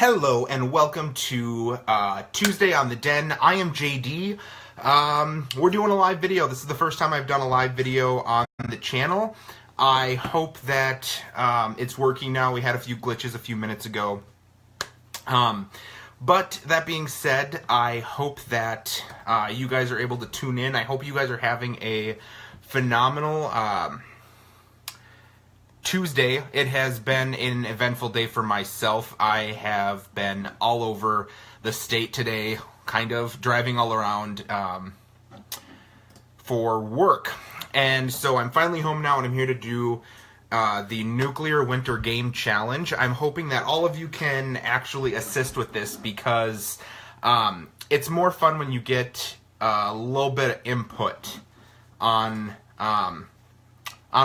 Hello and welcome to Tuesday on the Den. I am JD. We're doing a live video. This is the first time I've done a live video on the channel. I hope that it's working now. We had a few glitches a few minutes ago. But that being said, I hope that you guys are able to tune in. I hope you guys are having a phenomenal Tuesday. It has been an eventful day for myself. I have been all over the state today, kind of driving all around for work. And so I'm finally home now, and I'm here to do the Nuclear Winter Game Challenge. I'm hoping that all of you can actually assist with this because it's more fun when you get a little bit of input on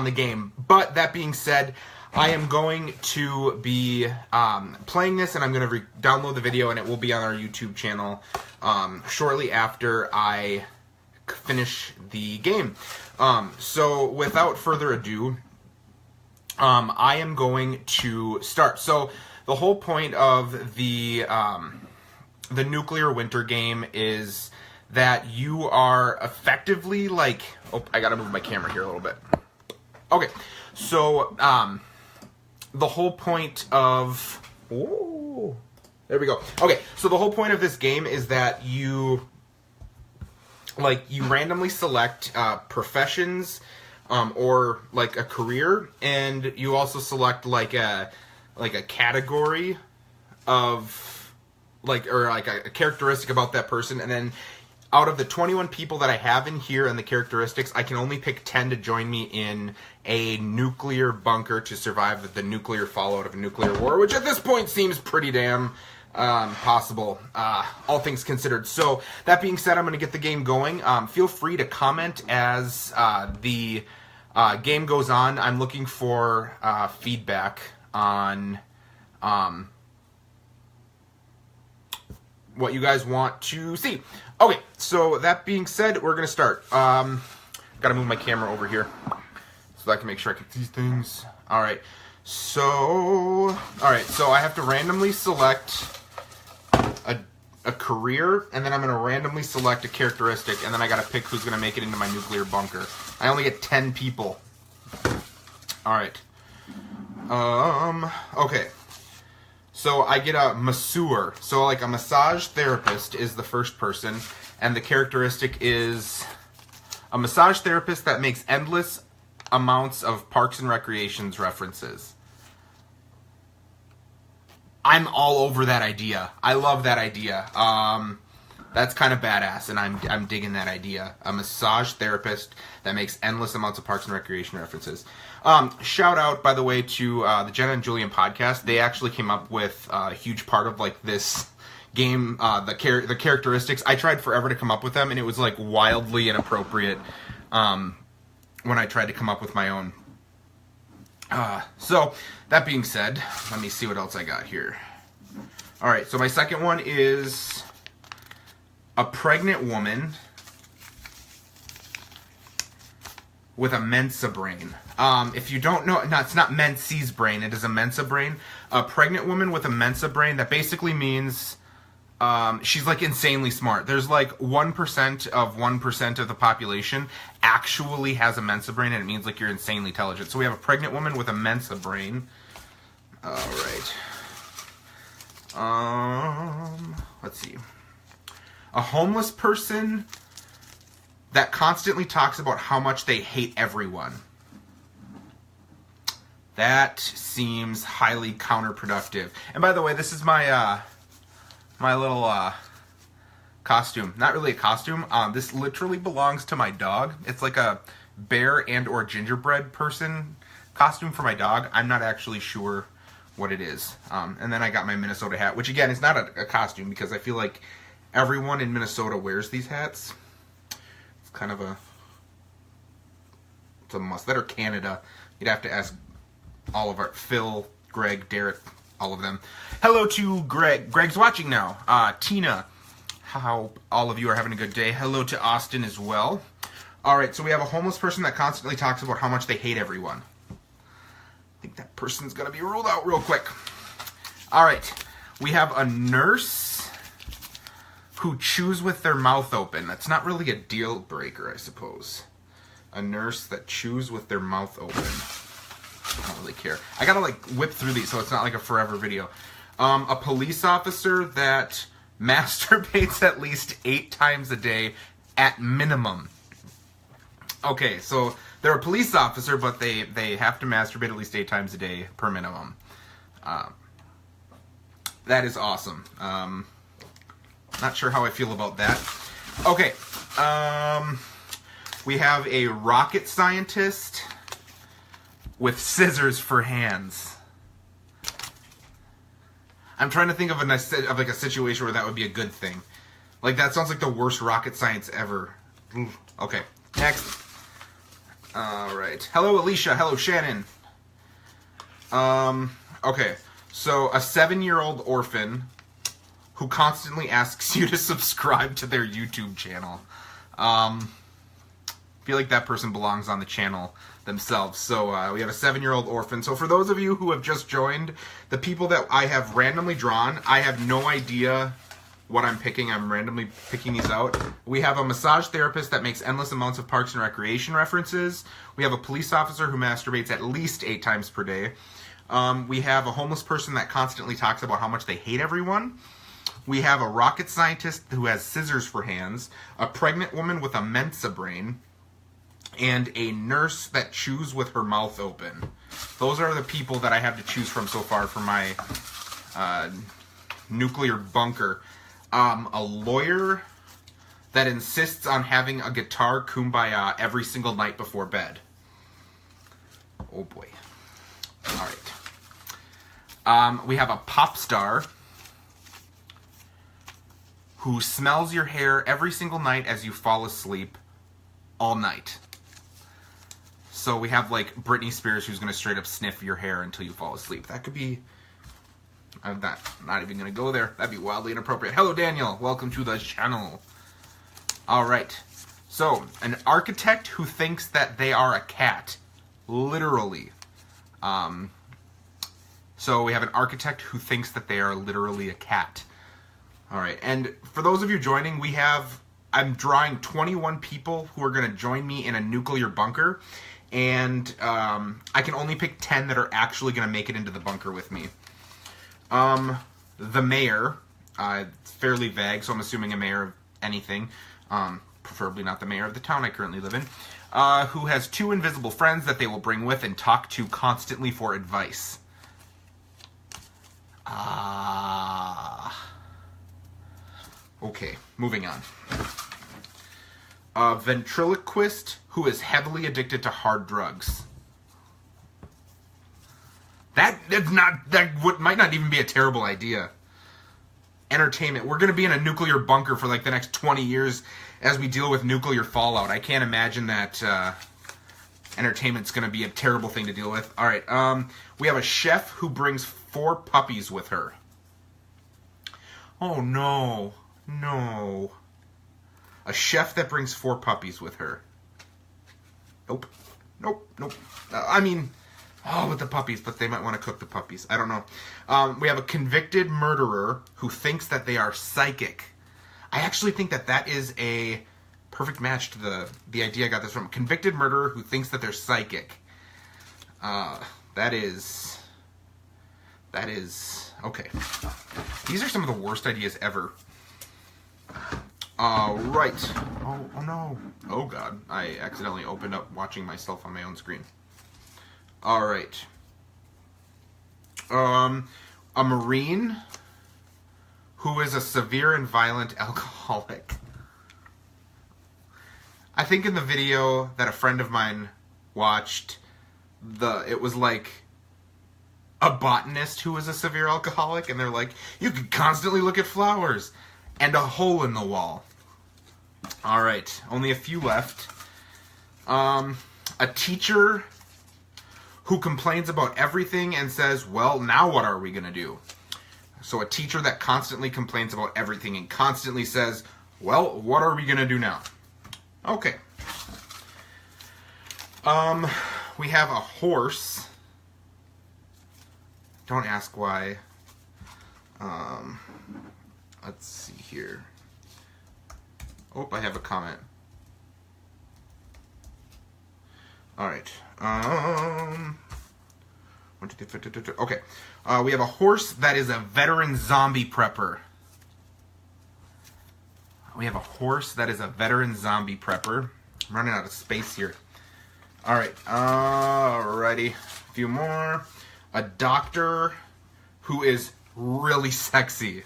the game. But that being said, I am going to be playing this, and I'm going to download the video, and it will be on our YouTube channel shortly after I finish the game. So without further ado, I am going to start. So the whole point of the Nuclear Winter Game is that you are effectively like... Oh, I gotta move my camera here a little bit. Okay, so the whole point of... Ooh, there we go. Okay, so the whole point of this game is that you randomly select professions or like a career, and you also select like a category of a characteristic about that person, and then out of the 21 people that I have in here and the characteristics, I can only pick 10 to join me in a nuclear bunker to survive the nuclear fallout of a nuclear war, which at this point seems pretty damn possible, all things considered. So, that being said, I'm going to get the game going. Feel free to comment as the game goes on. I'm looking for feedback on what you guys want to see. Okay, so that being said, we're going to start. Gotta move my camera over here so I can make sure I can see things. Alright, so I have to randomly select a career, and then I'm going to randomly select a characteristic, and then I gotta pick who's going to make it into my nuclear bunker. I only get 10 people. Alright. Okay. So I get a masseur. So like a massage therapist is the first person, and the characteristic is a massage therapist that makes endless amounts of Parks and Recreations references. I'm all over that idea. I love that idea. That's kind of badass, and I'm digging that idea. A massage therapist that makes endless amounts of Parks and Recreation references. Shout out, by the way, to the Jenna and Julian podcast. They actually came up with a huge part of like this game, the characteristics. I tried forever to come up with them, and it was like wildly inappropriate when I tried to come up with my own. So that being said, let me see what else I got here. All right, so my second one is a pregnant woman with a Mensa brain. If you don't know, no, it's not Menses brain, it is a Mensa brain. A pregnant woman with a Mensa brain, that basically means she's like insanely smart. There's like 1% of 1% of the population actually has a Mensa brain, and it means like you're insanely intelligent. So we have a pregnant woman with a Mensa brain. Alright. Let's see. A homeless person that constantly talks about how much they hate everyone. That seems highly counterproductive. And by the way, this is my my little costume. Not really a costume. This literally belongs to my dog. It's like a bear and or gingerbread person costume for my dog. I'm not actually sure what it is. And then I got my Minnesota hat, which again is not a costume because I feel like everyone in Minnesota wears these hats. It's kind of it's a must. That or Canada. You'd have to ask all of our Phil, Greg, Derek, all of them. Hello to Greg. Greg's watching now. Tina, how all of you are having a good day. Hello to Austin as well. All right, so we have a homeless person that constantly talks about how much they hate everyone. I think that person's gonna be ruled out real quick. All right, We have a nurse who chews with their mouth open. That's not really a deal breaker, I suppose. A nurse that chews with their mouth open. I don't really care. I gotta like whip through these so it's not like a forever video. A police officer that masturbates at least 8 times a day at minimum. Okay, so they're a police officer, but they have to masturbate at least 8 times a day per minimum. That is awesome. Not sure how I feel about that. Okay, we have a rocket scientist with scissors for hands. I'm trying to think of like a situation where that would be a good thing. Like, that sounds like the worst rocket science ever. Okay, next. Alright. Hello, Alicia. Hello, Shannon. Okay. So, a 7-year-old orphan who constantly asks you to subscribe to their YouTube channel. I feel like that person belongs on the channel themselves. So, we have a 7-year-old orphan. So, for those of you who have just joined, the people that I have randomly drawn, I have no idea what I'm picking. I'm randomly picking these out. We have a massage therapist that makes endless amounts of Parks and Recreation references. We have a police officer who masturbates at least 8 times per day. We have a homeless person that constantly talks about how much they hate everyone. We have a rocket scientist who has scissors for hands. A pregnant woman with a Mensa brain. And a nurse that chews with her mouth open. Those are the people that I have to choose from so far for my nuclear bunker. A lawyer that insists on having a guitar kumbaya every single night before bed. Oh boy. Alright. We have a pop star who smells your hair every single night as you fall asleep all night. So we have like Britney Spears who's going to straight up sniff your hair until you fall asleep. That could be... I'm not even going to go there. That'd be wildly inappropriate. Hello, Daniel. Welcome to the channel. Alright. So, an architect who thinks that they are a cat. Literally. So, we have an architect who thinks that they are literally a cat. Alright. And for those of you joining, I'm drawing 21 people who are going to join me in a nuclear bunker. And I can only pick 10 that are actually going to make it into the bunker with me. The mayor, it's fairly vague, so I'm assuming a mayor of anything, preferably not the mayor of the town I currently live in, who has 2 invisible friends that they will bring with and talk to constantly for advice. Okay, moving on. A ventriloquist who is heavily addicted to hard drugs. That might not even be a terrible idea. Entertainment. We're going to be in a nuclear bunker for like the next 20 years as we deal with nuclear fallout. I can't imagine that entertainment's going to be a terrible thing to deal with. Alright, we have a chef who brings 4 puppies with her. Oh no. No. A chef that brings 4 puppies with her. Nope. Nope. Nope. With the puppies, but they might want to cook the puppies. I don't know. We have a convicted murderer who thinks that they are psychic. I actually think that is a perfect match to the idea I got this from. Convicted murderer who thinks that they're psychic. That is... Okay. These are some of the worst ideas ever. Right. Oh no. Oh god. I accidentally opened up watching myself on my own screen. Alright. A Marine who is a severe and violent alcoholic. I think in the video that a friend of mine watched, it was like a botanist who was a severe alcoholic, and they're like, you could constantly look at flowers and a hole in the wall. Alright, only a few left. A teacher who complains about everything and says, well, now what are we going to do? So a teacher that constantly complains about everything and constantly says, well, what are we going to do now? Okay. We have a horse. Don't ask why. Let's see here. Oh, I have a comment. All right. Okay. We have a horse that is a veteran zombie prepper. We have a horse that is a veteran zombie prepper. I'm running out of space here. All right. Alrighty. A few more. A doctor who is really sexy.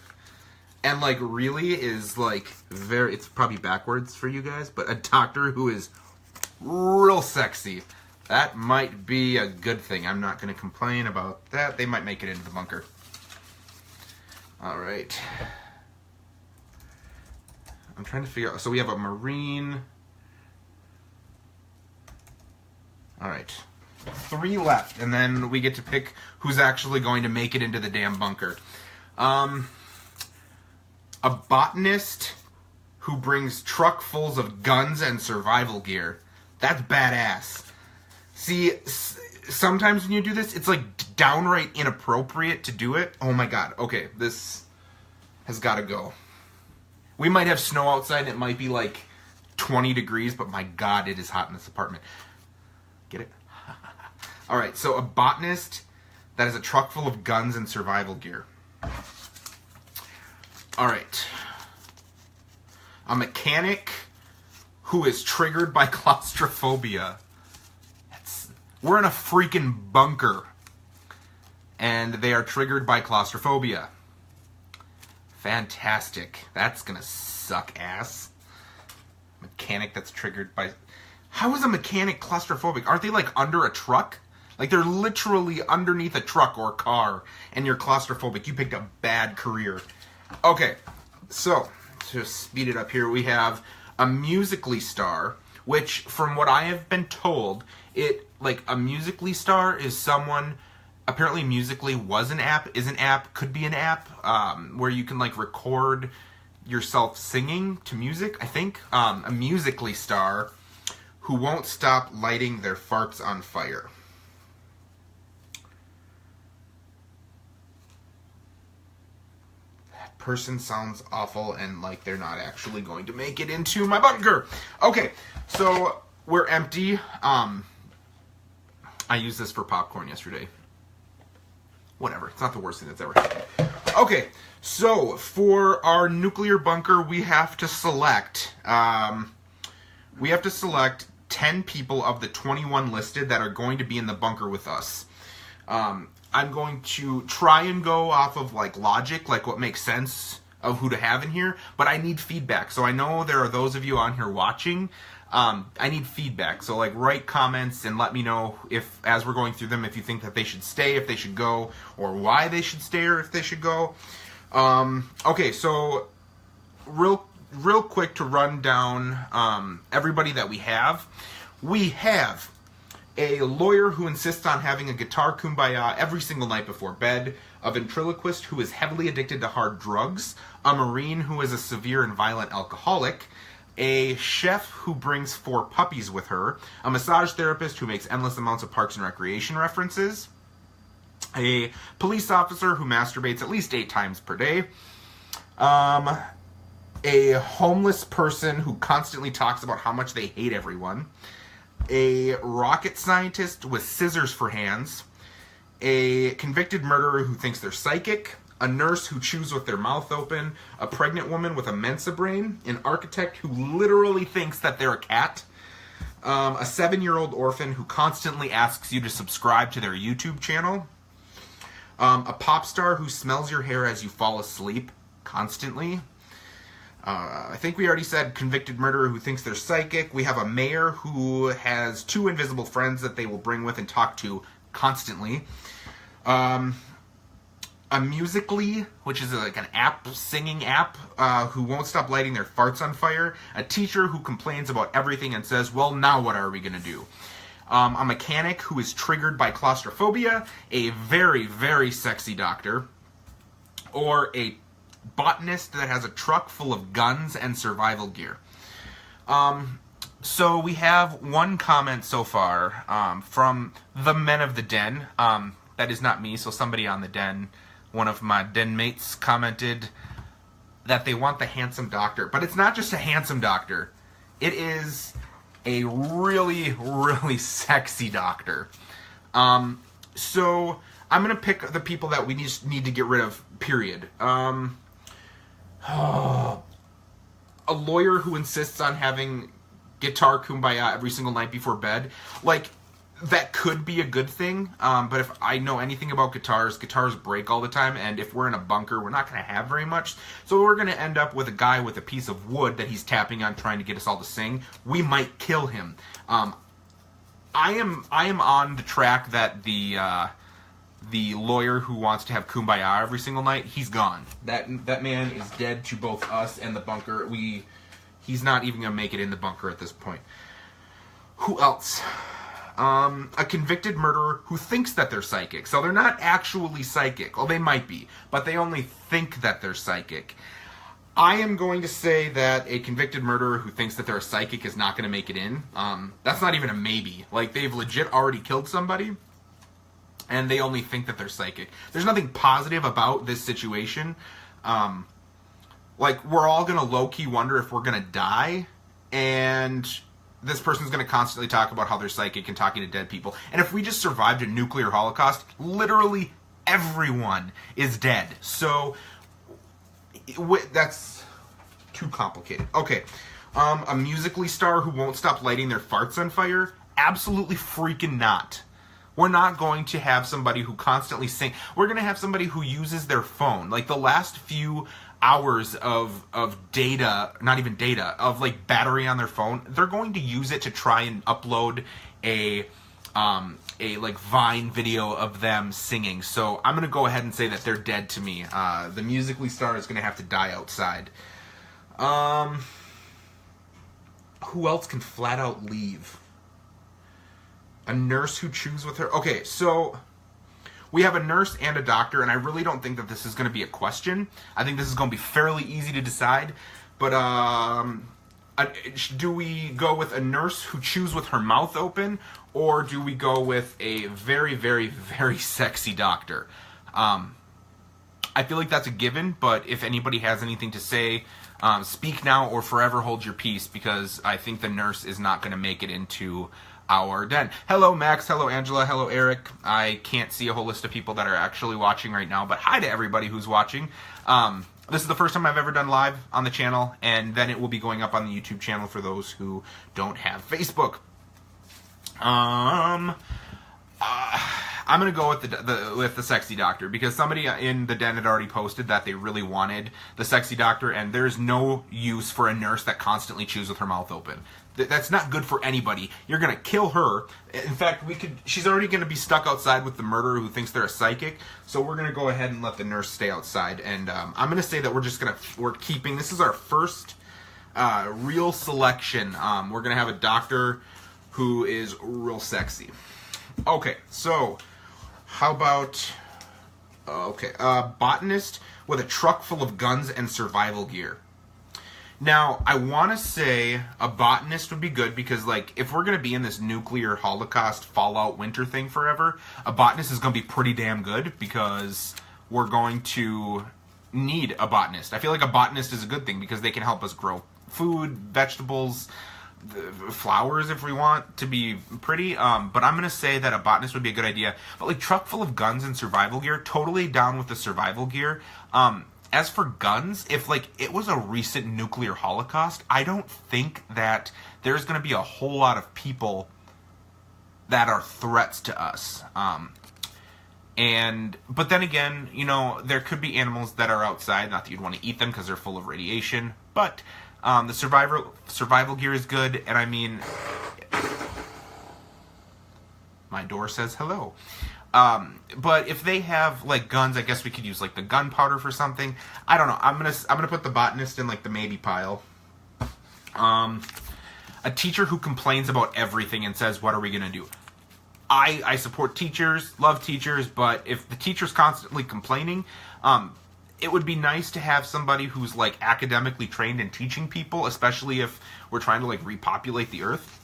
And, like, really is, like, very... It's probably backwards for you guys, but a doctor who is real sexy. That might be a good thing. I'm not going to complain about that. They might make it into the bunker. All right. I'm trying to figure out... So we have a Marine. All right. 3 left, and then we get to pick who's actually going to make it into the damn bunker. A botanist who brings truckfuls of guns and survival gear. That's badass. See, sometimes when you do this, it's like downright inappropriate to do it. Oh my god. Okay, this has got to go. We might have snow outside and it might be like 20 degrees, but my god, it is hot in this apartment. Get it? Alright, so a botanist that has a truck full of guns and survival gear. Alright. A mechanic who is triggered by claustrophobia. We're in a freaking bunker. And they are triggered by claustrophobia. Fantastic. That's gonna suck ass. Mechanic that's triggered by... How is a mechanic claustrophobic? Aren't they like under a truck? Like they're literally underneath a truck or a car and you're claustrophobic. You picked a bad career. Okay, so to speed it up here, we have a Musical.ly star, which from what I have been told, a Musical.ly star is someone... Apparently Musical.ly was an app, is an app, could be an app, where you can like record yourself singing to music, I think. A Musical.ly star who won't stop lighting their farts on fire. That person sounds awful and like they're not actually going to make it into my bunker. Okay, so we're empty. I used this for popcorn yesterday. Whatever, it's not the worst thing that's ever happened. Okay, so for our nuclear bunker, we have to select 10 people of the 21 listed that are going to be in the bunker with us. I'm going to try and go off of like logic, like what makes sense of who to have in here, but I need feedback. So I know there are those of you on here watching. I need feedback, so like write comments and let me know if, as we're going through them, if you think that they should stay, if they should go, or why they should stay or if they should go. Okay, so real quick to run down everybody that we have. We have a lawyer who insists on having a guitar kumbaya every single night before bed, a ventriloquist who is heavily addicted to hard drugs, a Marine who is a severe and violent alcoholic, a chef who brings 4 puppies with her, a massage therapist who makes endless amounts of Parks and Recreation references, a police officer who masturbates at least 8 times per day, a homeless person who constantly talks about how much they hate everyone, a rocket scientist with scissors for hands, a convicted murderer who thinks they're psychic, a nurse who chews with their mouth open, a pregnant woman with a Mensa brain, an architect who literally thinks that they're a cat, a 7-year-old orphan who constantly asks you to subscribe to their YouTube channel, a pop star who smells your hair as you fall asleep constantly. I think we already said convicted murderer who thinks they're psychic. We have a mayor who has 2 invisible friends that they will bring with and talk to constantly. A Musical.ly, which is like an app, singing app, who won't stop lighting their farts on fire. A teacher who complains about everything and says, well, now what are we going to do? A mechanic who is triggered by claustrophobia. A very, very sexy doctor. Or a botanist that has a truck full of guns and survival gear. So we have one comment so far from the Men of the Den. That is not me, so somebody on the Den one of my den mates commented that they want the handsome doctor. But it's not just a handsome doctor. It is a really, really sexy doctor. So I'm going to pick the people that we need to get rid of, period. A lawyer who insists on having guitar kumbaya every single night before bed. Like, that could be a good thing, but if I know anything about guitars break all the time, and if we're in a bunker, we're not going to have very much. So we're going to end up with a guy with a piece of wood that he's tapping on trying to get us all to sing. We might kill him. I am on the track that the lawyer who wants to have kumbaya every single night, he's gone. That man is dead to both us and the bunker. He's not even going to make it in the bunker at this point. Who else? A convicted murderer who thinks that they're psychic. So they're not actually psychic. Well, they might be, but they only think that they're psychic. I am going to say that a convicted murderer who thinks that they're a psychic is not going to make it in. That's not even a maybe. Like, they've legit already killed somebody, and they only think that they're psychic. There's nothing positive about this situation. Like, we're all going to low-key wonder if we're going to die, and this person's going to constantly talk about how they're psychic and talking to dead people. And if we just survived a nuclear holocaust, literally everyone is dead. So that's too complicated. Okay, a Musical.ly star who won't stop lighting their farts on fire? Absolutely freaking not. We're not going to have somebody who constantly sings. We're going to have somebody who uses their phone. Like, the last few hours of data, not even data, of like battery on their phone, they're going to use it to try and upload a like Vine video of them singing. So I'm going to go ahead and say that they're dead to me. The Musical.ly star is going to have to die outside. Who else can flat out leave? A nurse who chews with her. Okay, so we have a nurse and a doctor, and I really don't think that this is going to be a question. I think this is going to be fairly easy to decide. But do we go with a nurse who chews with her mouth open, or do we go with a very, very, very sexy doctor? I feel like that's a given, but if anybody has anything to say, speak now or forever hold your peace, because I think the nurse is not going to make it into our den. Hello Max, hello Angela, hello Eric. I can't see a whole list of people that are actually watching right now, but hi to everybody who's watching. This is the first time I've ever done live on the channel, and then it will be going up on the YouTube channel for those who don't have Facebook. I'm gonna go with the sexy doctor, because somebody in the den had already posted that they really wanted the sexy doctor, and there's no use for a nurse that constantly chews with her mouth open. That's not good for anybody. You're gonna kill her. In fact, she's already gonna be stuck outside with the murderer who thinks they're a psychic. So we're gonna go ahead and let the nurse stay outside. And I'm gonna say that we're keeping. This is our first real selection. We're gonna have a doctor who is real sexy. Okay, so how about botanist with a truck full of guns and survival gear? Now, I want to say a botanist would be good, because, like, if we're going to be in this nuclear holocaust fallout winter thing forever, a botanist is going to be pretty damn good, because we're going to need a botanist. I feel like a botanist is a good thing, because they can help us grow food, vegetables, flowers if we want to be pretty. But I'm going to say that a botanist would be a good idea. But, like, truck full of guns and survival gear, totally down with the survival gear. As for guns, if, like, it was a recent nuclear holocaust, I don't think that there's going to be a whole lot of people that are threats to us. But then again, you know, there could be animals that are outside, not that you'd want to eat them because they're full of radiation, but the survival gear is good, and I mean, my door says hello. But if they have, like, guns, I guess we could use, like, the gunpowder for something. I don't know. I'm gonna put the botanist in, like, the maybe pile. A teacher who complains about everything and says, what are we gonna do? I support teachers, love teachers, but if the teacher's constantly complaining, it would be nice to have somebody who's, like, academically trained in teaching people, especially if we're trying to, like, repopulate the earth.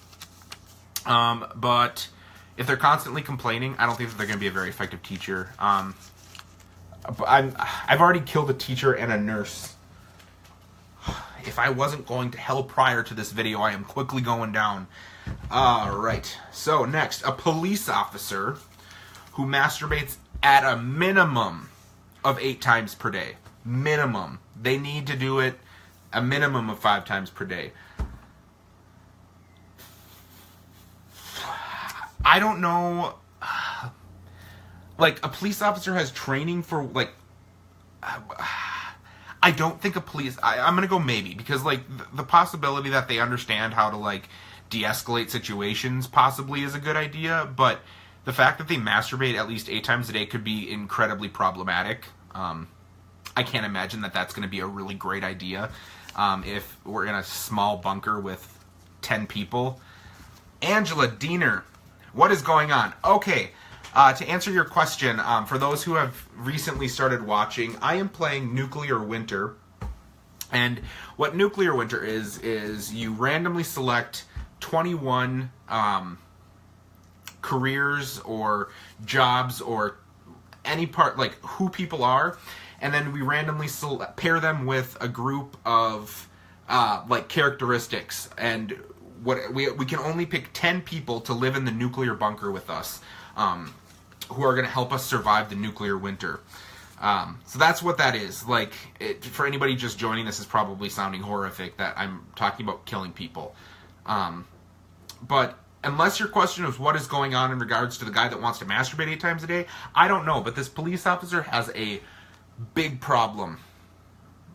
But if they're constantly complaining, I don't think that they're going to be a very effective teacher. I've already killed a teacher and a nurse. If I wasn't going to hell prior to this video, I am quickly going down. Alright, so next, a police officer who masturbates at a minimum of 8 times per day. Minimum. They need to do it a minimum of 5 times per day. I don't know. Like, a police officer has training for, like... I don't think a police... I'm going to go maybe, because, like, the possibility that they understand how to, like, de-escalate situations possibly is a good idea, but the fact that they masturbate at least 8 times a day could be incredibly problematic. I can't imagine that that's going to be a really great idea if we're in a small bunker with 10 people. Angela Diener, what is going on? Okay, to answer your question, for those who have recently started watching, I am playing Nuclear Winter. And what Nuclear Winter is you randomly select 21 careers or jobs or any part, like who people are, and then we randomly pair them with a group of like characteristics, and what we can only pick 10 people to live in the nuclear bunker with us, who are going to help us survive the nuclear winter. So that's what that is. Like, for anybody just joining, this is probably sounding horrific that I'm talking about killing people. But unless your question is what is going on in regards to the guy that wants to masturbate 8 times a day, I don't know. But this police officer has a big problem.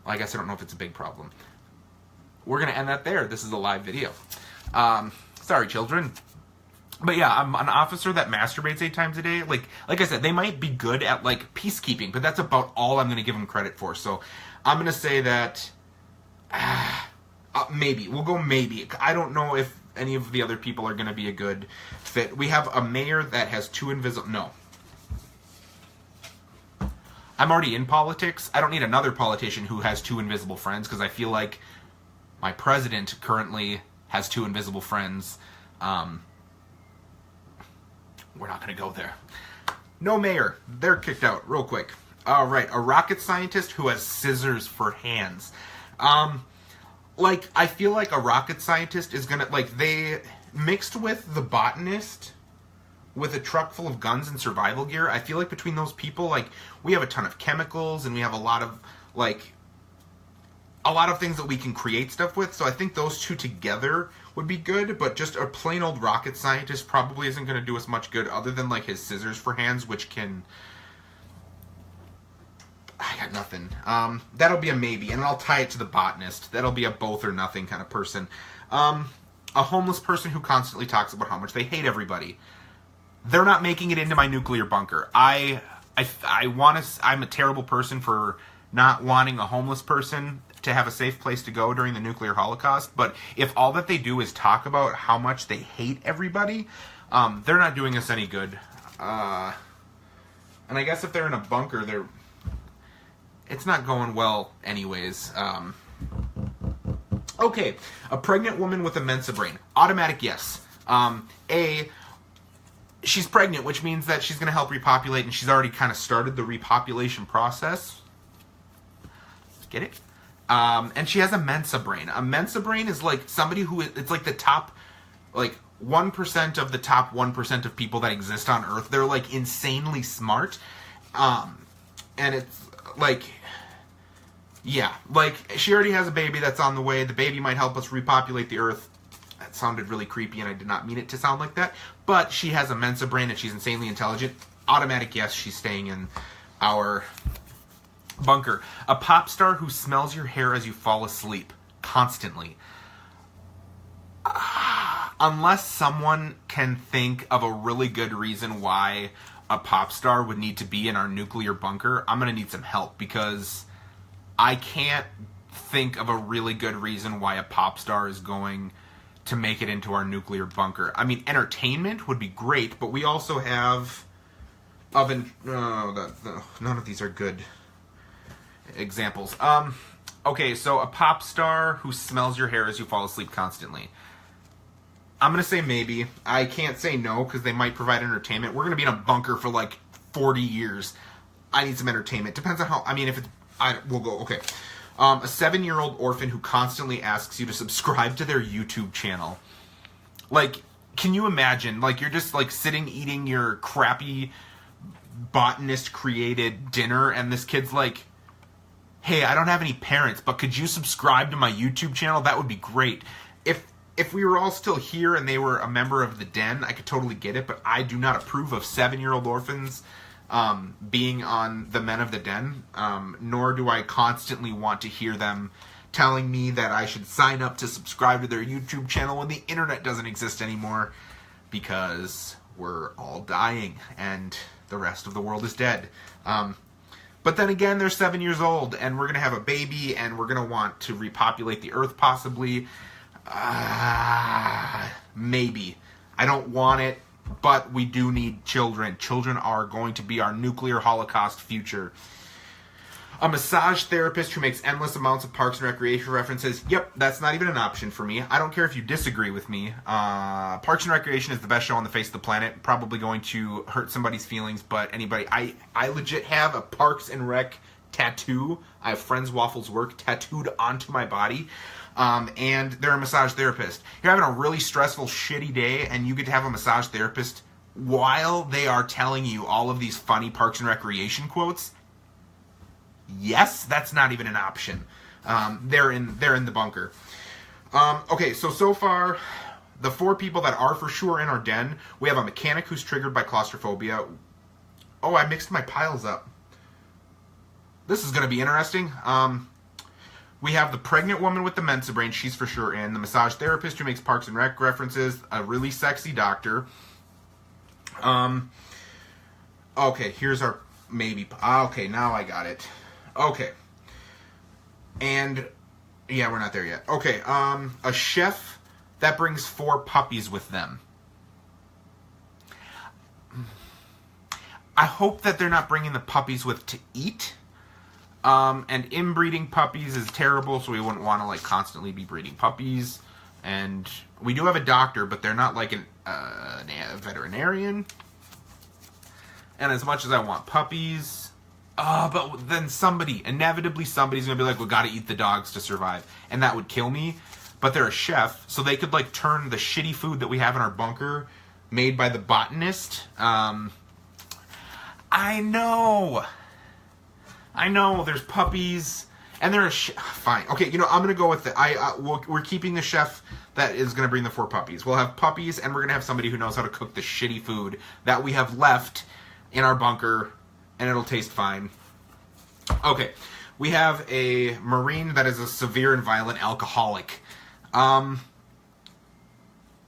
I guess I don't know if it's a big problem. We're going to end that there. This is a live video. Sorry, children. But yeah, I'm an officer that masturbates 8 times a day. Like I said, they might be good at, like, peacekeeping, but that's about all I'm going to give them credit for. So I'm going to say that maybe. We'll go maybe. I don't know if any of the other people are going to be a good fit. We have a mayor that has 2 invisible... No. I'm already in politics. I don't need another politician who has 2 invisible friends, because I feel like my president currently has 2 invisible friends. We're not going to go there. No mayor. They're kicked out real quick. Alright, a rocket scientist who has scissors for hands. Like, I feel like a rocket scientist is going to... Like, they mixed with the botanist with a truck full of guns and survival gear. I feel like between those people, like, we have a ton of chemicals and we have a lot of, like... a lot of things that we can create stuff with, so I think those 2 together would be good, but just a plain old rocket scientist probably isn't going to do us much good other than, like, his scissors for hands, which can... I got nothing. That'll be a maybe, and I'll tie it to the botanist. That'll be a both or nothing kind of person. A homeless person who constantly talks about how much they hate everybody. They're not making it into my nuclear bunker. I'm a terrible person for not wanting a homeless person to have a safe place to go during the nuclear holocaust, but if all that they do is talk about how much they hate everybody, they're not doing us any good. And I guess if they're in a bunker, it's not going well anyways. Okay, a pregnant woman with a Mensa brain. Automatic yes. She's pregnant, which means that she's going to help repopulate, and she's already kind of started the repopulation process. Get it? And she has a Mensa brain. A Mensa brain is like somebody who it's like the top, like 1% of the top 1% of people that exist on Earth. They're like insanely smart. And it's like, yeah, like she already has a baby that's on the way. The baby might help us repopulate the Earth. That sounded really creepy, and I did not mean it to sound like that. But she has a Mensa brain, and she's insanely intelligent. Automatic yes, she's staying in our bunker. A pop star who smells your hair as you fall asleep constantly. Unless someone can think of a really good reason why a pop star would need to be in our nuclear bunker, I'm going to need some help, because I can't think of a really good reason why a pop star is going to make it into our nuclear bunker. I mean, entertainment would be great, but we also have none of these are good examples. Okay, so a pop star who smells your hair as you fall asleep constantly. I'm going to say maybe. I can't say no, because they might provide entertainment. We're going to be in a bunker for like 40 years. I need some entertainment. Depends on how, I mean, if it's, we'll go, okay. A 7-year-old orphan who constantly asks you to subscribe to their YouTube channel. Like, can you imagine? Like, you're just, like, sitting eating your crappy botanist-created dinner, and this kid's like, hey, I don't have any parents, but could you subscribe to my YouTube channel? That would be great. If we were all still here and they were a member of the den, I could totally get it, but I do not approve of 7-year-old orphans being on the Men of the Den, nor do I constantly want to hear them telling me that I should sign up to subscribe to their YouTube channel when the internet doesn't exist anymore, because we're all dying and the rest of the world is dead. But then again, they're 7 years old, and we're going to have a baby, and we're going to want to repopulate the earth possibly. Maybe. I don't want it, but we do need children. Children are going to be our nuclear holocaust future. A massage therapist who makes endless amounts of Parks and Recreation references. Yep, that's not even an option for me. I don't care if you disagree with me. Parks and Recreation is the best show on the face of the planet. Probably going to hurt somebody's feelings, but anybody... I legit have a Parks and Rec tattoo. I have Friends Waffles Work tattooed onto my body. And they're a massage therapist. You're having a really stressful, shitty day, and you get to have a massage therapist while they are telling you all of these funny Parks and Recreation quotes. Yes, that's not even an option. They're in the bunker. Okay, so far, the 4 people that are for sure in our den, we have a mechanic who's triggered by claustrophobia. Oh, I mixed my piles up. This is going to be interesting. We have the pregnant woman with the Mensa brain. She's for sure in. The massage therapist who makes Parks and Rec references. A really sexy doctor. Okay, here's our maybe. Okay, now I got it. Okay. And, yeah, we're not there yet. Okay, a chef that brings 4 puppies with them. I hope that they're not bringing the puppies with to eat. And inbreeding puppies is terrible, so we wouldn't want to, like, constantly be breeding puppies. And we do have a doctor, but they're not, like, a veterinarian. And as much as I want puppies... but then inevitably somebody's going to be like, we got to eat the dogs to survive. And that would kill me. But they're a chef, so they could, like, turn the shitty food that we have in our bunker, made by the botanist. I know, there's puppies, and they're a fine. Okay, I'm going to go with it. We're keeping the chef that is going to bring the 4 puppies. We'll have puppies, and we're going to have somebody who knows how to cook the shitty food that we have left in our bunker, and it'll taste fine. Okay, we have a Marine that is a severe and violent alcoholic.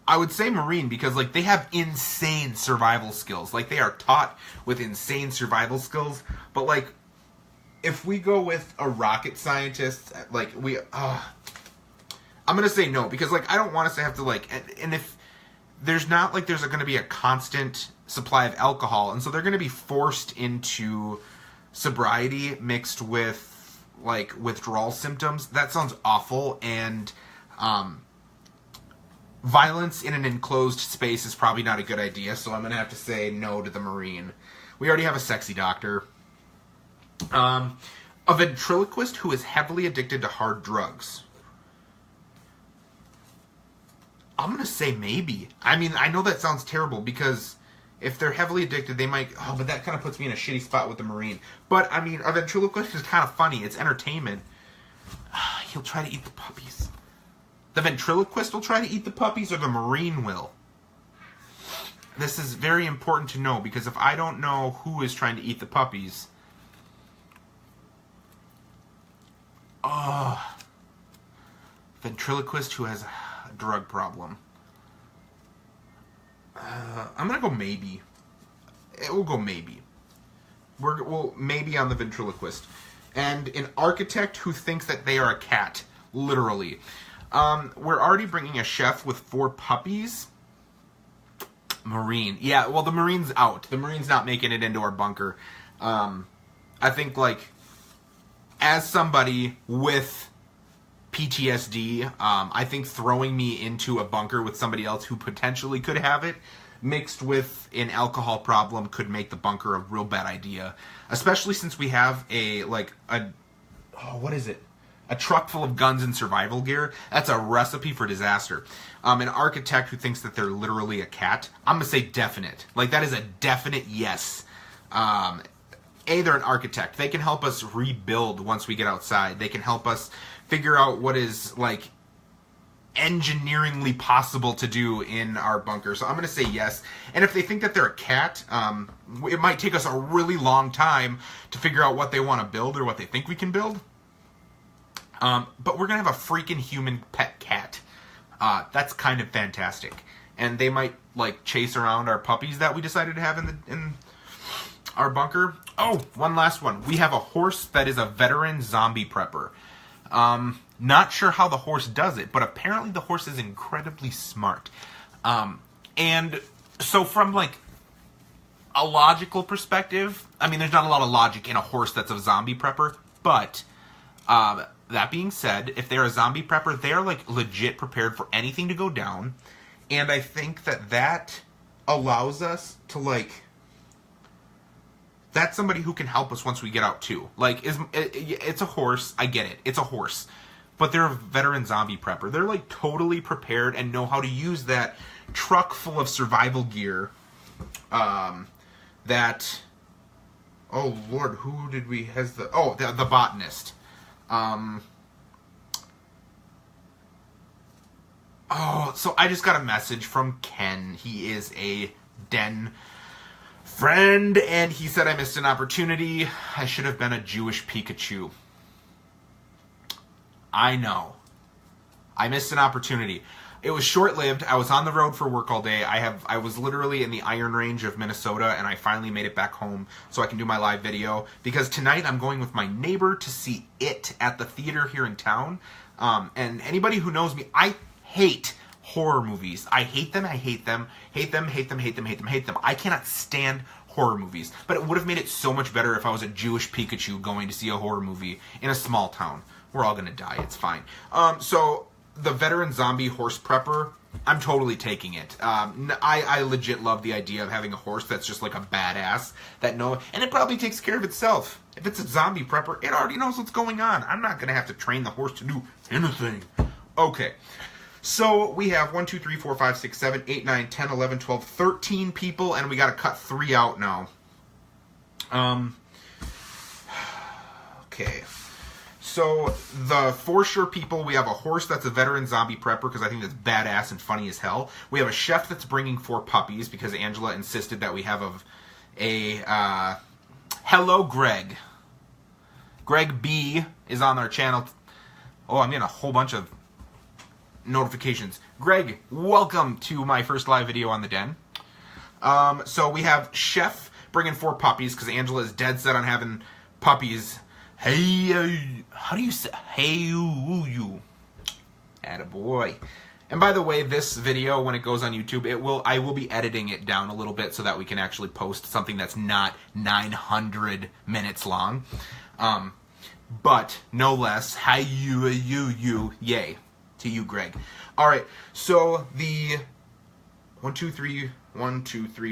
I would say Marine because, like, they have insane survival skills. Like, they are taught with insane survival skills. But, like, if we go with a rocket scientist, like, I'm going to say no. Because, like, I don't want us to have to, like... And if there's not, like, there's going to be a constant supply of alcohol. And so they're going to be forced into sobriety mixed with, like, withdrawal symptoms. That sounds awful. And, violence in an enclosed space is probably not a good idea, so I'm going to have to say no to the Marine. We already have a sexy doctor. A ventriloquist who is heavily addicted to hard drugs. I'm going to say maybe. I mean, I know that sounds terrible, because if they're heavily addicted, they might... Oh, but that kind of puts me in a shitty spot with the Marine. But, I mean, a ventriloquist is kind of funny. It's entertainment. He'll try to eat the puppies. The ventriloquist will try to eat the puppies, or the Marine will? This is very important to know, because if I don't know who is trying to eat the puppies... Oh. Ventriloquist who has a drug problem. I'm going to go maybe. It will go maybe. We'll maybe on the ventriloquist. And an architect who thinks that they are a cat. Literally. We're already bringing a chef with 4 puppies. Marine. Yeah, well, the Marine's out. The Marine's not making it into our bunker. I think, like, as somebody with PTSD, I think throwing me into a bunker with somebody else who potentially could have it mixed with an alcohol problem could make the bunker a real bad idea. Especially since we have a truck full of guns and survival gear. That's a recipe for disaster. An architect who thinks that they're literally a cat, I'm going to say definite. Like, that is a definite yes. They're an architect. They can help us rebuild once we get outside. They can help us figure out what is, like, engineeringly possible to do in our bunker. So I'm going to say yes. And if they think that they're a cat, it might take us a really long time to figure out what they want to build or what they think we can build. But we're going to have a freaking human pet cat. That's kind of fantastic. And they might, like, chase around our puppies that we decided to have in our bunker. Oh, one last one. We have a horse that is a veteran zombie prepper. Not sure how the horse does it, but apparently the horse is incredibly smart. And so from, like, a logical perspective, I mean, there's not a lot of logic in a horse that's a zombie prepper, but that being said, if they're a zombie prepper, they're, like, legit prepared for anything to go down. And I think that allows us to, like, that's somebody who can help us once we get out, too. Like, it's a horse. I get it. It's a horse. But they're a veteran zombie prepper. They're, like, totally prepared and know how to use that truck full of survival gear that... Oh, Lord, who did we... the botanist. So I just got a message from Ken. He is a Den friend, and he said I missed an opportunity. I should have been a Jewish Pikachu. I know. I missed an opportunity. It was short-lived. I was on the road for work all day. I was literally in the Iron Range of Minnesota, and I finally made it back home so I can do my live video. Because tonight I'm going with my neighbor to see It at the theater here in town. And anybody who knows me, I hate horror movies. I hate them. I hate them. Hate them, hate them, hate them, hate them, hate them. I cannot stand horror movies. But it would have made it so much better if I was a Jewish Pikachu going to see a horror movie in a small town. We're all going to die. It's fine. So the veteran zombie horse prepper, I'm totally taking it. I legit love the idea of having a horse that's just like a badass and it probably takes care of itself. If it's a zombie prepper, it already knows what's going on. I'm not going to have to train the horse to do anything. Okay. So we have 1, 2, 3, 4, 5, 6, 7, 8, 9, 10, 11, 12, 13 people, and we got to cut 3 out now. Okay. So the for sure people, we have a horse that's a veteran zombie prepper because I think that's badass and funny as hell. We have a chef that's bringing 4 puppies because Angela insisted that we have hello, Greg. Greg B is on our channel. Oh, I'm getting a whole bunch of notifications. Greg, welcome to my first live video on the Den. So we have chef bringing 4 puppies because Angela is dead set on having puppies. Hey, how do you say? Hey, you. Attaboy. And by the way, this video, when it goes on YouTube, I will be editing it down a little bit so that we can actually post something that's not 900 minutes long. But no less. Hi, you, yay to you, Greg. All right. So the 1, 2, 3,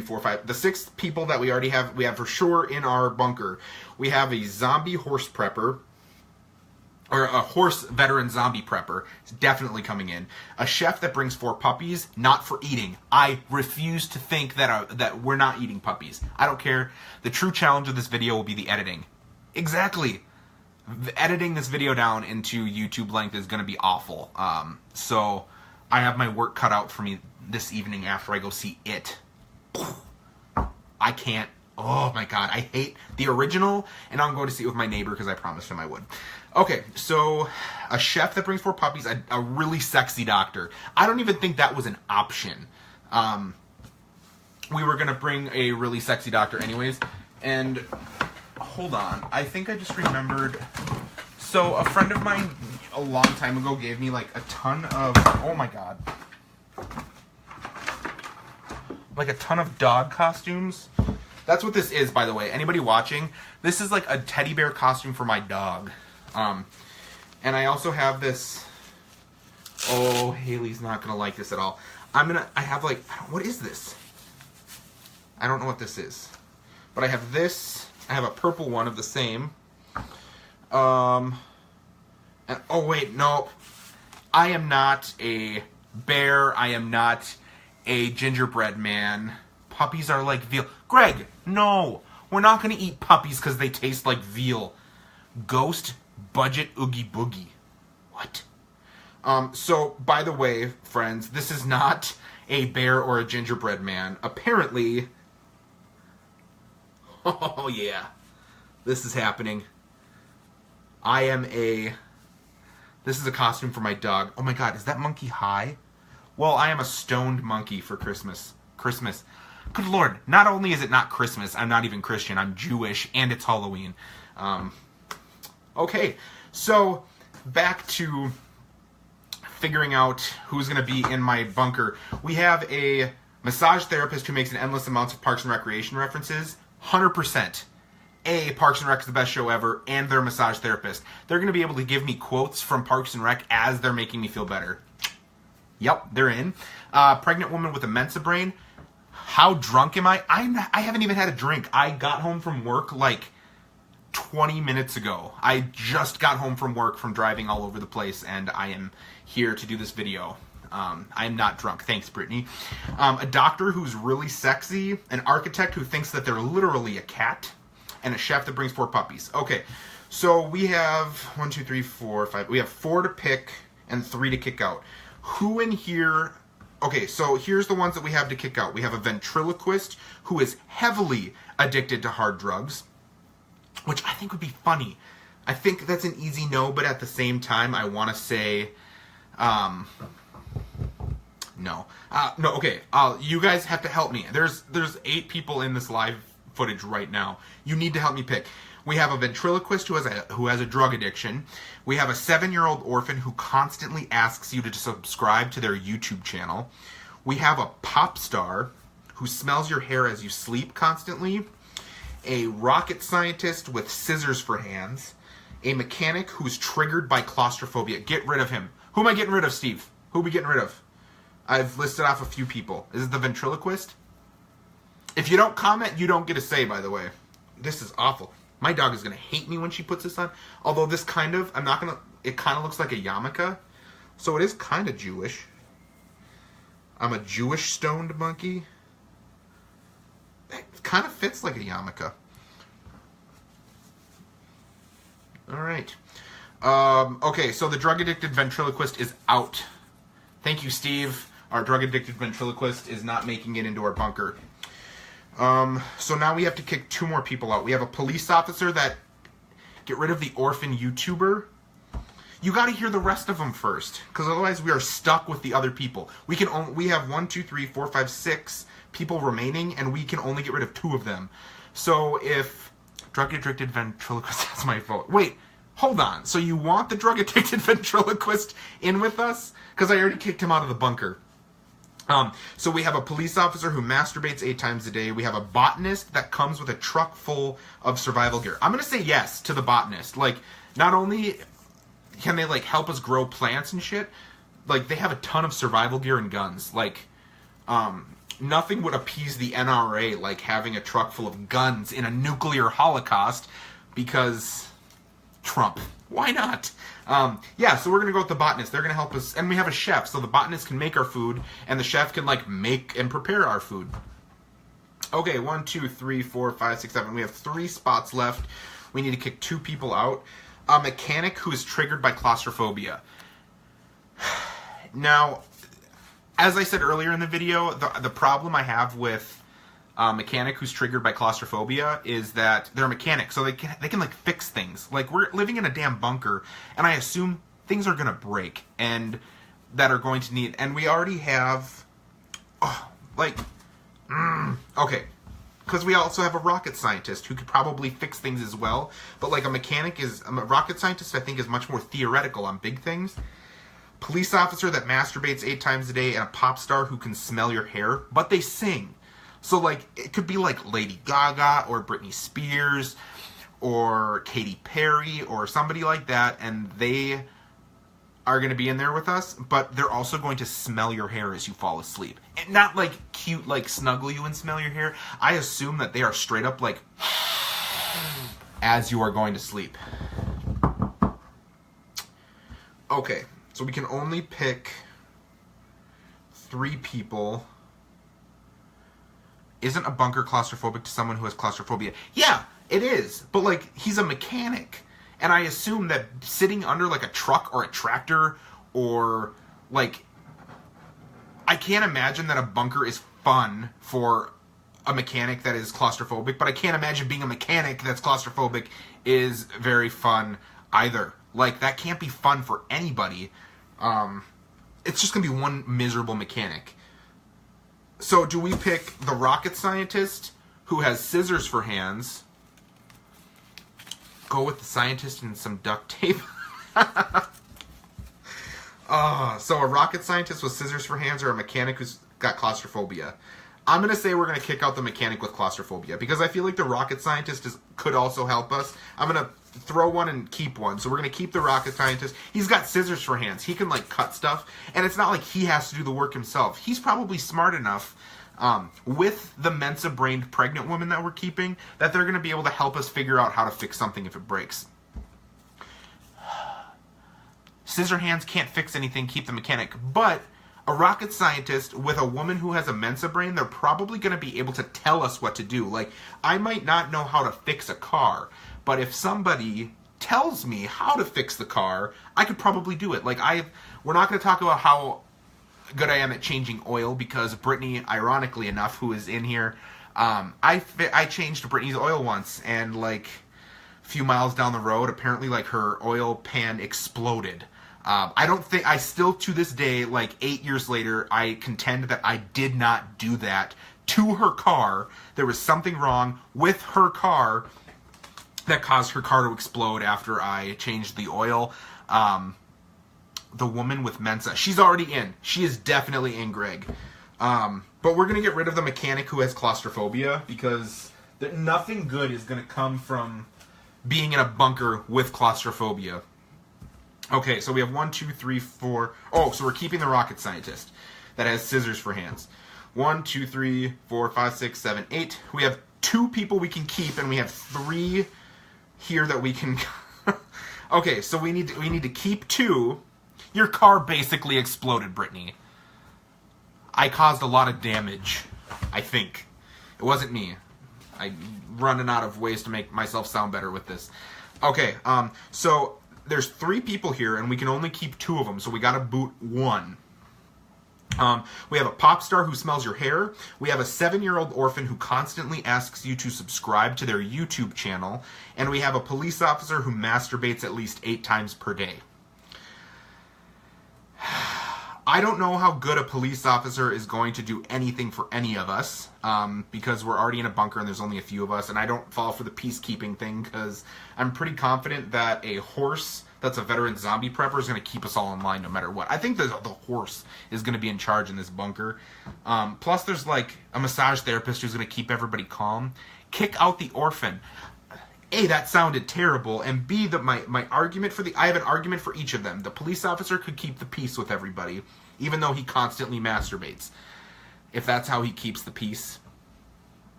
4, 5. The 6 people that we already have, we have for sure in our bunker. We have a zombie horse prepper, or a horse veteran zombie prepper. It's definitely coming in. A chef that brings 4 puppies, not for eating. I refuse to think that we're not eating puppies. I don't care. The true challenge of this video will be the editing. Exactly. Editing this video down into YouTube length is going to be awful. So I have my work cut out for me this evening after I go see It. I can't. Oh my god, I hate the original, and I'm going to see it with my neighbor because I promised him I would. Okay, so a chef that brings 4 puppies, a really sexy doctor. I don't even think that was an option. We were going to bring a really sexy doctor anyways, and hold on, I think I just remembered. So a friend of mine a long time ago gave me like a ton of, oh my god, like a ton of dog costumes. That's what this is, by the way. Anybody watching, this is like a teddy bear costume for my dog. And I also have this, oh, Haley's not gonna like this at all. I have like, what is this? I don't know what this is. But I have this. I have a purple one of the same. And, oh, wait, no. I am not a bear. I am not a gingerbread man. Puppies are like veal. Greg, no. We're not going to eat puppies because they taste like veal. Ghost budget oogie boogie. What? So, by the way, friends, this is not a bear or a gingerbread man. Apparently... Oh, yeah. This is happening. This is a costume for my dog. Oh my god, is that monkey high? Well, I am a stoned monkey for Christmas. Good lord, not only is it not Christmas, I'm not even Christian, I'm Jewish, and it's Halloween. Okay, so back to figuring out who's going to be in my bunker. We have a massage therapist who makes an endless amounts of Parks and Recreation references. 100%. Parks and Rec is the best show ever, and they're a massage therapist. They're going to be able to give me quotes from Parks and Rec as they're making me feel better. Yep, they're in. Pregnant woman with a Mensa brain. How drunk am I? I haven't even had a drink. I got home from work like 20 minutes ago. I just got home from work from driving all over the place, and I am here to do this video. I'm not drunk. Thanks, Brittany. A doctor who's really sexy, an architect who thinks that they're literally a cat, and a chef that brings 4 puppies. Okay, so we have 1, 2, 3, 4, 5. We have 4 to pick and 3 to kick out. Who in here... Okay, so here's the ones that we have to kick out. We have a ventriloquist who is heavily addicted to hard drugs, which I think would be funny. I think that's an easy no, but at the same time, I want to say... No. No, okay. You guys have to help me. There's 8 people in this live footage right now. You need to help me pick. We have a ventriloquist who has a drug addiction. We have a 7-year-old orphan who constantly asks you to subscribe to their YouTube channel. We have a pop star who smells your hair as you sleep constantly. A rocket scientist with scissors for hands. A mechanic who's triggered by claustrophobia. Get rid of him. Who am I getting rid of, Steve? Who are we getting rid of? I've listed off a few people. Is it the ventriloquist? If you don't comment, you don't get a say, by the way. This is awful. My dog is going to hate me when she puts this on. Although this kind of, it kind of looks like a yarmulke. So it is kind of Jewish. I'm a Jewish stoned monkey. It kind of fits like a yarmulke. Alright. Okay, so the drug-addicted ventriloquist is out. Thank you, Steve. Our drug-addicted ventriloquist is not making it into our bunker. So now we have to kick 2 more people out. We have a police officer that... Get rid of the orphan YouTuber. You gotta hear the rest of them first, because otherwise we are stuck with the other people. We have 1, 2, 3, 4, 5, 6 people remaining, and we can only get rid of 2 of them. So if drug-addicted ventriloquist has my vote... Wait, hold on. So you want the drug-addicted ventriloquist in with us? Because I already kicked him out of the bunker. So we have a police officer who masturbates 8 times a day. We have a botanist that comes with a truck full of survival gear. I'm going to say yes to the botanist. Like, not only can they, like, help us grow plants and shit, like, they have a ton of survival gear and guns. Like, nothing would appease the NRA like having a truck full of guns in a nuclear holocaust because Trump. Why not? Yeah, so we're going to go with the botanist. They're going to help us. And we have a chef, so the botanist can make our food, and the chef can, like, make and prepare our food. Okay, 1, 2, 3, 4, 5, 6, 7. We have 3 spots left. We need to kick 2 people out. A mechanic who is triggered by claustrophobia. Now, as I said earlier in the video, the problem I have with a mechanic who's triggered by claustrophobia is that they're a mechanic, so they can like fix things. Like, we're living in a damn bunker, and I assume things are gonna break and that are going to need. And we already have, okay, because we also have a rocket scientist who could probably fix things as well. But like a rocket scientist, I think, is much more theoretical on big things. Police officer that masturbates 8 times a day, and a pop star who can smell your hair, but they sing. So, like, it could be, like, Lady Gaga or Britney Spears or Katy Perry or somebody like that, and they are going to be in there with us, but they're also going to smell your hair as you fall asleep. And not like cute, like snuggle you and smell your hair. I assume that they are straight up like as you are going to sleep. Okay, so we can only pick 3 people. Isn't a bunker claustrophobic to someone who has claustrophobia? Yeah, it is. But like, he's a mechanic. And I assume that sitting under like a truck or a tractor or like, I can't imagine that a bunker is fun for a mechanic that is claustrophobic, but I can't imagine being a mechanic that's claustrophobic is very fun either. Like, that can't be fun for anybody. It's just going to be one miserable mechanic. So do we pick the rocket scientist who has scissors for hands? Go with the scientist and some duct tape. So a rocket scientist with scissors for hands or a mechanic who's got claustrophobia? I'm going to say we're going to kick out the mechanic with claustrophobia because I feel like the rocket scientist could also help us. I'm going to throw one and keep one. So we're going to keep the rocket scientist. He's got scissors for hands. He can like cut stuff. And it's not like he has to do the work himself. He's probably smart enough with the Mensa-brained pregnant woman that we're keeping that they're going to be able to help us figure out how to fix something if it breaks. Scissor hands can't fix anything. Keep the mechanic. But a rocket scientist with a woman who has a Mensa brain, they're probably going to be able to tell us what to do. Like, I might not know how to fix a car, but if somebody tells me how to fix the car, I could probably do it. Like, we're not going to talk about how good I am at changing oil because Brittany, ironically enough, who is in here, I changed Brittany's oil once, and like a few miles down the road, apparently like her oil pan exploded. I still to this day, like 8 years later, I contend that I did not do that to her car. There was something wrong with her car that caused her car to explode after I changed the oil. The woman with Mensa, she's already in. She is definitely in, Greg. But we're going to get rid of the mechanic who has claustrophobia because nothing good is going to come from being in a bunker with claustrophobia. Okay, so we have 1, 2, 3, 4. Oh, so we're keeping the rocket scientist that has scissors for hands. 1, 2, 3, 4, 5, 6, 7, 8. We have 2 people we can keep, and we have 3 here that we can. Okay, so we need to keep 2. Your car basically exploded, Brittany. I caused a lot of damage. I think it wasn't me. I'm running out of ways to make myself sound better with this. Okay, so there's 3 people here, and we can only keep 2 of them, so we gotta boot 1. We have a pop star who smells your hair. We have a 7-year-old orphan who constantly asks you to subscribe to their YouTube channel. And we have a police officer who masturbates at least 8 times per day. I don't know how good a police officer is going to do anything for any of us, because we're already in a bunker and there's only a few of us, and I don't fall for the peacekeeping thing because I'm pretty confident that a horse that's a veteran zombie prepper is going to keep us all in line no matter what. I think the horse is going to be in charge in this bunker. Plus there's like a massage therapist who's going to keep everybody calm. Kick out the orphan. A, that sounded terrible, and B, my argument for I have an argument for each of them. The police officer could keep the peace with everybody, even though he constantly masturbates. If that's how he keeps the peace,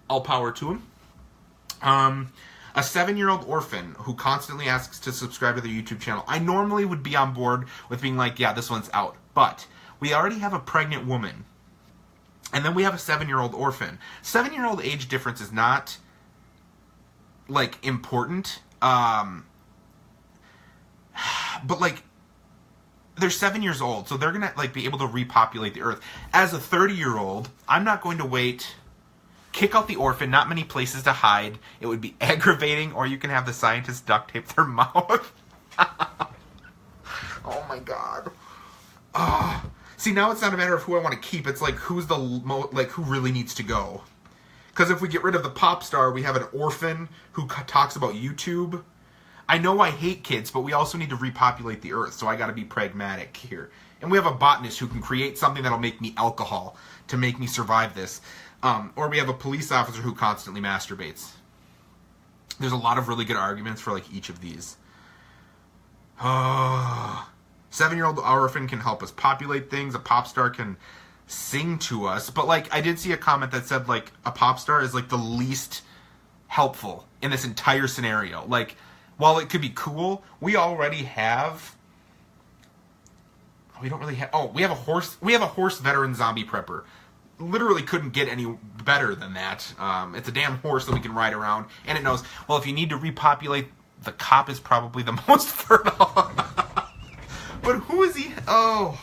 all power to him. A 7-year-old orphan who constantly asks to subscribe to their YouTube channel. I normally would be on board with being like, yeah, this one's out. But we already have a pregnant woman. And then we have a 7-year-old orphan. 7-year-old age difference is not like important, but like they're 7 years old, so they're gonna like be able to repopulate the earth. As a 30-year-old, I'm not going to wait. Kick out the orphan, not many places to hide. It would be aggravating, or you can have the scientists duct tape their mouth. Oh my god. See, now it's not a matter of who I want to keep, it's like who's the who really needs to go. Because if we get rid of the pop star, we have an orphan who talks about YouTube. I know I hate kids, but we also need to repopulate the earth, so I gotta be pragmatic here. And we have a botanist who can create something that'll make me alcohol to make me survive this. Or we have a police officer who constantly masturbates. There's a lot of really good arguments for like each of these. 7-year-old orphan can help us populate things. A pop star can sing to us. But, like, I did see a comment that said, like, a pop star is, like, the least helpful in this entire scenario. Like, while it could be cool, we already have... We don't really have... Oh, we have a horse... We have a horse veteran zombie prepper. Literally couldn't get any better than that. It's a damn horse that we can ride around. And it knows, well, if you need to repopulate, the cop is probably the most fertile. But who is he? Oh.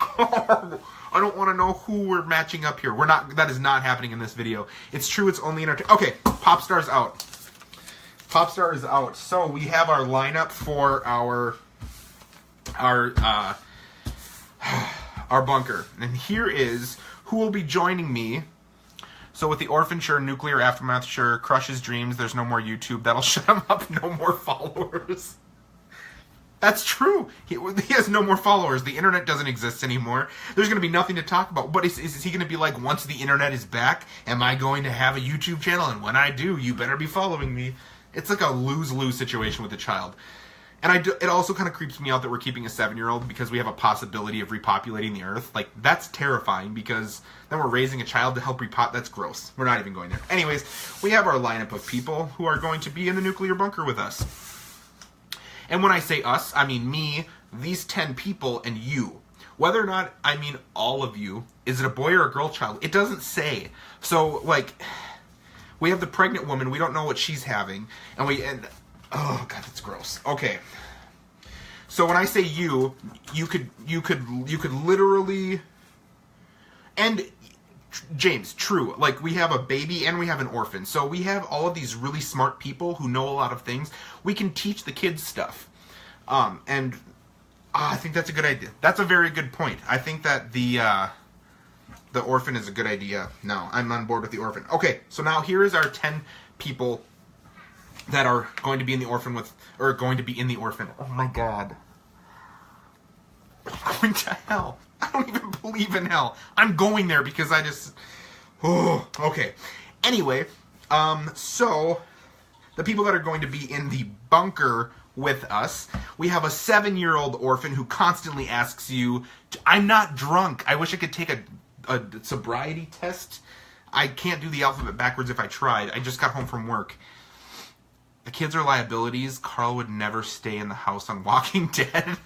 I don't want to know who we're matching up here. We're not. That is not happening in this video. It's true. It's only entertainment. Okay, pop star's out. Pop star is out. So we have our lineup for our bunker, and here is who will be joining me. So with the orphan, sure. Nuclear aftermath, sure. Crushes dreams. There's no more YouTube. That'll shut him up. No more followers. That's true. He has no more followers. The internet doesn't exist anymore. There's going to be nothing to talk about. But is he going to be like, once the internet is back, am I going to have a YouTube channel? And when I do, you better be following me. It's like a lose-lose situation with a child. And it also kind of creeps me out that we're keeping a 7-year-old because we have a possibility of repopulating the Earth. Like, that's terrifying because then we're raising a child to help repopulate. That's gross. We're not even going there. Anyways, we have our lineup of people who are going to be in the nuclear bunker with us. And when I say us, I mean me, these 10 people, and you. Whether or not I mean all of you, is it a boy or a girl child? It doesn't say. So, like, we have the pregnant woman. We don't know what she's having. And oh, God, that's gross. Okay. So when I say you could literally... And... James, true. Like, we have a baby and we have an orphan. So we have all of these really smart people who know a lot of things. We can teach the kids stuff. I think that's a good idea. That's a very good point. I think that the orphan is a good idea. No, I'm on board with the orphan. Okay, so now here is our 10 people that are going to be in the orphan Oh my God. I'm going to hell. I don't even believe in hell. I'm going there because I just... Oh, okay. Anyway, so the people that are going to be in the bunker with us, we have a 7-year-old orphan who constantly asks you, I'm not drunk. I wish I could take a sobriety test. I can't do the alphabet backwards if I tried. I just got home from work. The kids are liabilities. Carl would never stay in the house on Walking Dead.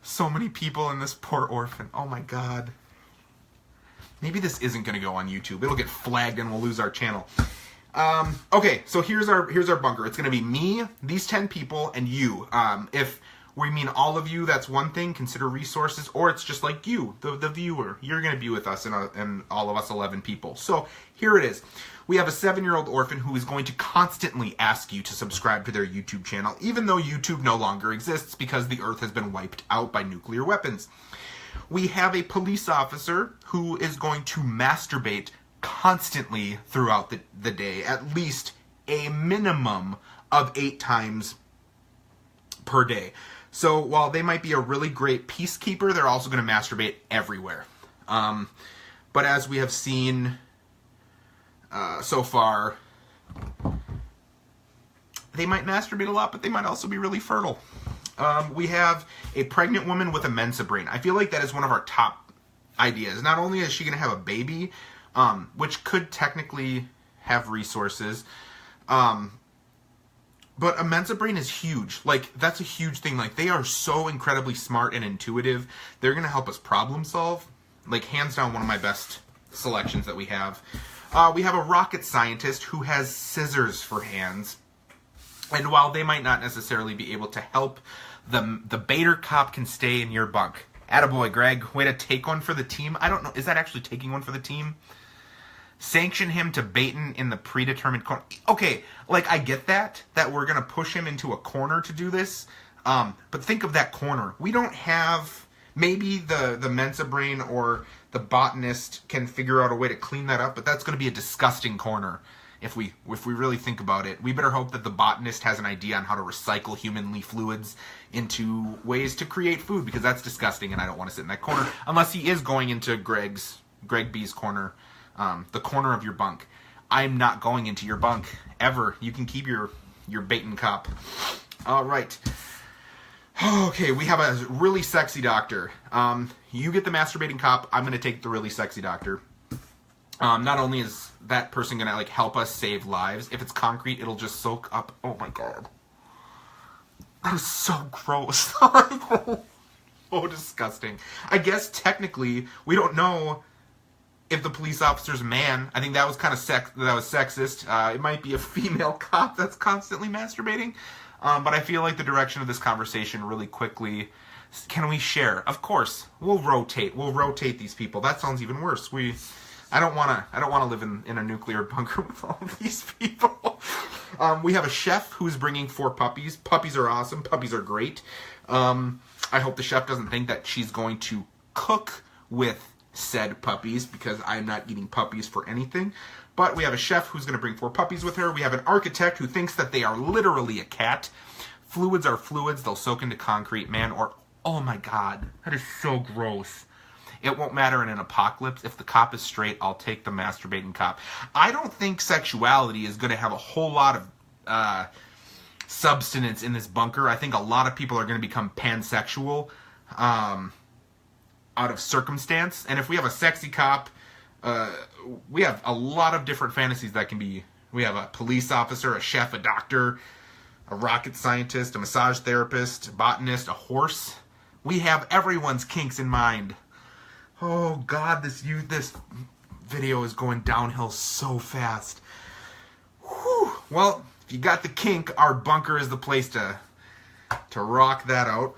So many people in this poor orphan. Oh my God. Maybe this isn't going to go on YouTube. It'll get flagged and we'll lose our channel. Okay, so here's our bunker. It's going to be me, these 10 people, and you. If we mean all of you, that's one thing. Consider resources. Or it's just like you, the viewer. You're going to be with us and all of us 11 people. So here it is. We have a 7-year-old orphan who is going to constantly ask you to subscribe to their YouTube channel, even though YouTube no longer exists because the Earth has been wiped out by nuclear weapons. We have a police officer who is going to masturbate constantly throughout the day, at least a minimum of 8 times per day. So while they might be a really great peacekeeper, they're also going to masturbate everywhere. But as we have seen... so far, they might masturbate a lot, but they might also be really fertile. We have a pregnant woman with a Mensa brain. I feel like that is one of our top ideas. Not only is she going to have a baby, which could technically have resources, but a Mensa brain is huge. Like, that's a huge thing. Like, they are so incredibly smart and intuitive. They're going to help us problem solve. Like, hands down, one of my best selections that we have. We have a rocket scientist who has scissors for hands. And while they might not necessarily be able to help, the baiter cop can stay in your bunk. Attaboy, Greg. Way to take one for the team. I don't know. Is that actually taking one for the team? Sanction him to baiting in the predetermined corner. Okay, like, I get that we're going to push him into a corner to do this. But think of that corner. We don't have... Maybe the Mensa brain or the botanist can figure out a way to clean that up, but that's going to be a disgusting corner if we really think about it. We better hope that the botanist has an idea on how to recycle humanly fluids into ways to create food, because that's disgusting and I don't want to sit in that corner unless he is going into Greg B's corner, the corner of your bunk. I'm not going into your bunk ever. You can keep your bait and cop. All right. Okay, we have a really sexy doctor. You get the masturbating cop. I'm going to take the really sexy doctor. Not only is that person going to like help us save lives, if it's concrete, it'll just soak up. Oh my god. That is so gross. Oh, disgusting. I guess technically we don't know if the police officer's a man. I think that was kind of sexist. It might be a female cop that's constantly masturbating. But I feel like the direction of this conversation really quickly. Can we share? Of course, we'll rotate. We'll rotate these people. That sounds even worse. I don't want to live in a nuclear bunker with all of these people. We have a chef who's bringing 4 puppies. Puppies are awesome. Puppies are great. I hope the chef doesn't think that she's going to cook with said puppies, because I'm not eating puppies for anything. But we have a chef who's going to bring 4 puppies with her. We have an architect who thinks that they are literally a cat. Fluids are fluids. They'll soak into concrete, man. Or, oh my god, that is so gross. It won't matter in an apocalypse. If the cop is straight, I'll take the masturbating cop. I don't think sexuality is going to have a whole lot of substance in this bunker. I think a lot of people are going to become pansexual out of circumstance. And if we have a sexy cop, we have a lot of different fantasies that can be. We have a police officer, a chef, a doctor, a rocket scientist, a massage therapist, a botanist, a horse. We have everyone's kinks in mind. Oh god, this video is going downhill so fast. Whew. Well, if you got the kink, our bunker is the place to rock that out.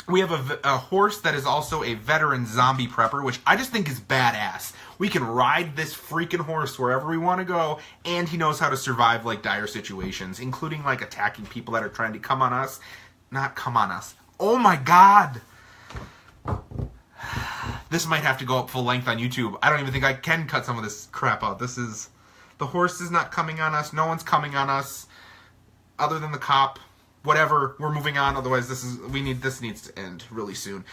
We have a horse that is also a veteran zombie prepper, which I just think is badass. We can ride this freaking horse wherever we want to go, and he knows how to survive like dire situations, including like attacking people that are trying to come on us. Not come on us. Oh my god! This might have to go up full length on YouTube. I don't even think I can cut some of this crap out. The horse is not coming on us. No one's coming on us, other than the cop. Whatever, we're moving on. Otherwise, this needs to end really soon.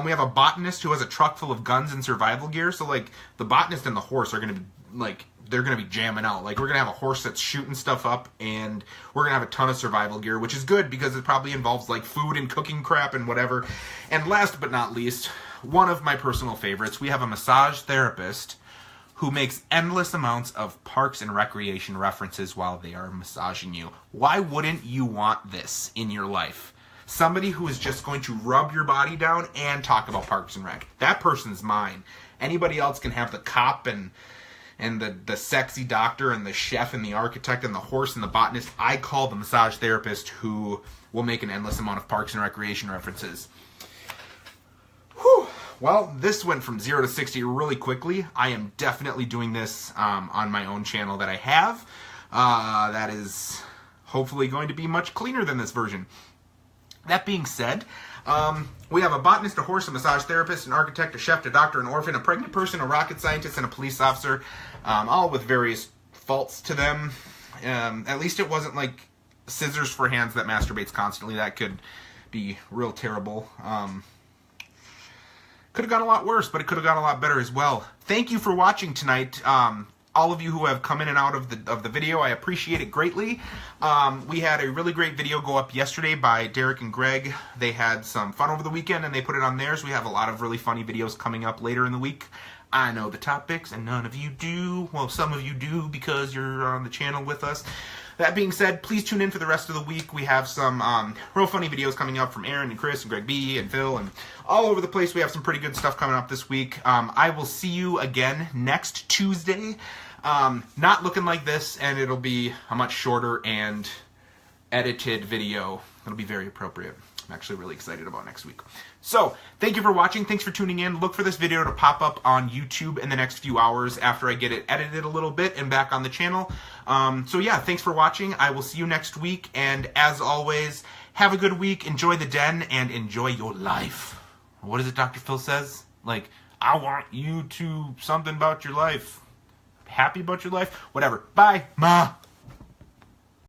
We have a botanist who has a truck full of guns and survival gear. So like the botanist and the horse are gonna be like they're gonna be jamming out. Like we're gonna have a horse that's shooting stuff up, and we're gonna have a ton of survival gear, which is good because it probably involves like food and cooking crap and whatever. And last but not least, one of my personal favorites, we have a massage therapist who makes endless amounts of parks and recreation references while they are massaging you. Why wouldn't you want this in your life? Somebody who is just going to rub your body down and talk about parks and rec. That person's mine. Anybody else can have the cop and the sexy doctor and the chef and the architect and the horse and the botanist. I call the massage therapist who will make an endless amount of parks and recreation references. Whew. Well, this went from 0 to 60 really quickly. I am definitely doing this on my own channel that I have. That is hopefully going to be much cleaner than this version. That being said, we have a botanist, a horse, a massage therapist, an architect, a chef, a doctor, an orphan, a pregnant person, a rocket scientist, and a police officer, all with various faults to them. At least it wasn't like scissors for hands that masturbates constantly. That could be real terrible. Could have gone a lot worse, but it could have gone a lot better as well. Thank you for watching tonight. All of you who have come in and out of the video, I appreciate it greatly. We had a really great video go up yesterday by Derek and Greg. They had some fun over the weekend and they put it on theirs. We have a lot of really funny videos coming up later in the week. I know the topics and none of you do. Well, some of you do because you're on the channel with us. That being said, please tune in for the rest of the week. We have some real funny videos coming up from Aaron and Chris and Greg B and Phil and all over the place. We have some pretty good stuff coming up this week. I will see you again next Tuesday. Not looking like this, and it'll be a much shorter and edited video. It'll be very appropriate. I'm actually really excited about next week. So, thank you for watching. Thanks for tuning in. Look for this video to pop up on YouTube in the next few hours after I get it edited a little bit and back on the channel. So yeah, thanks for watching. I will see you next week. And as always, have a good week. Enjoy the den and enjoy your life. What is it Dr. Phil says? Like, I want you to something about your life. Happy about your life? Whatever. Bye. Ma.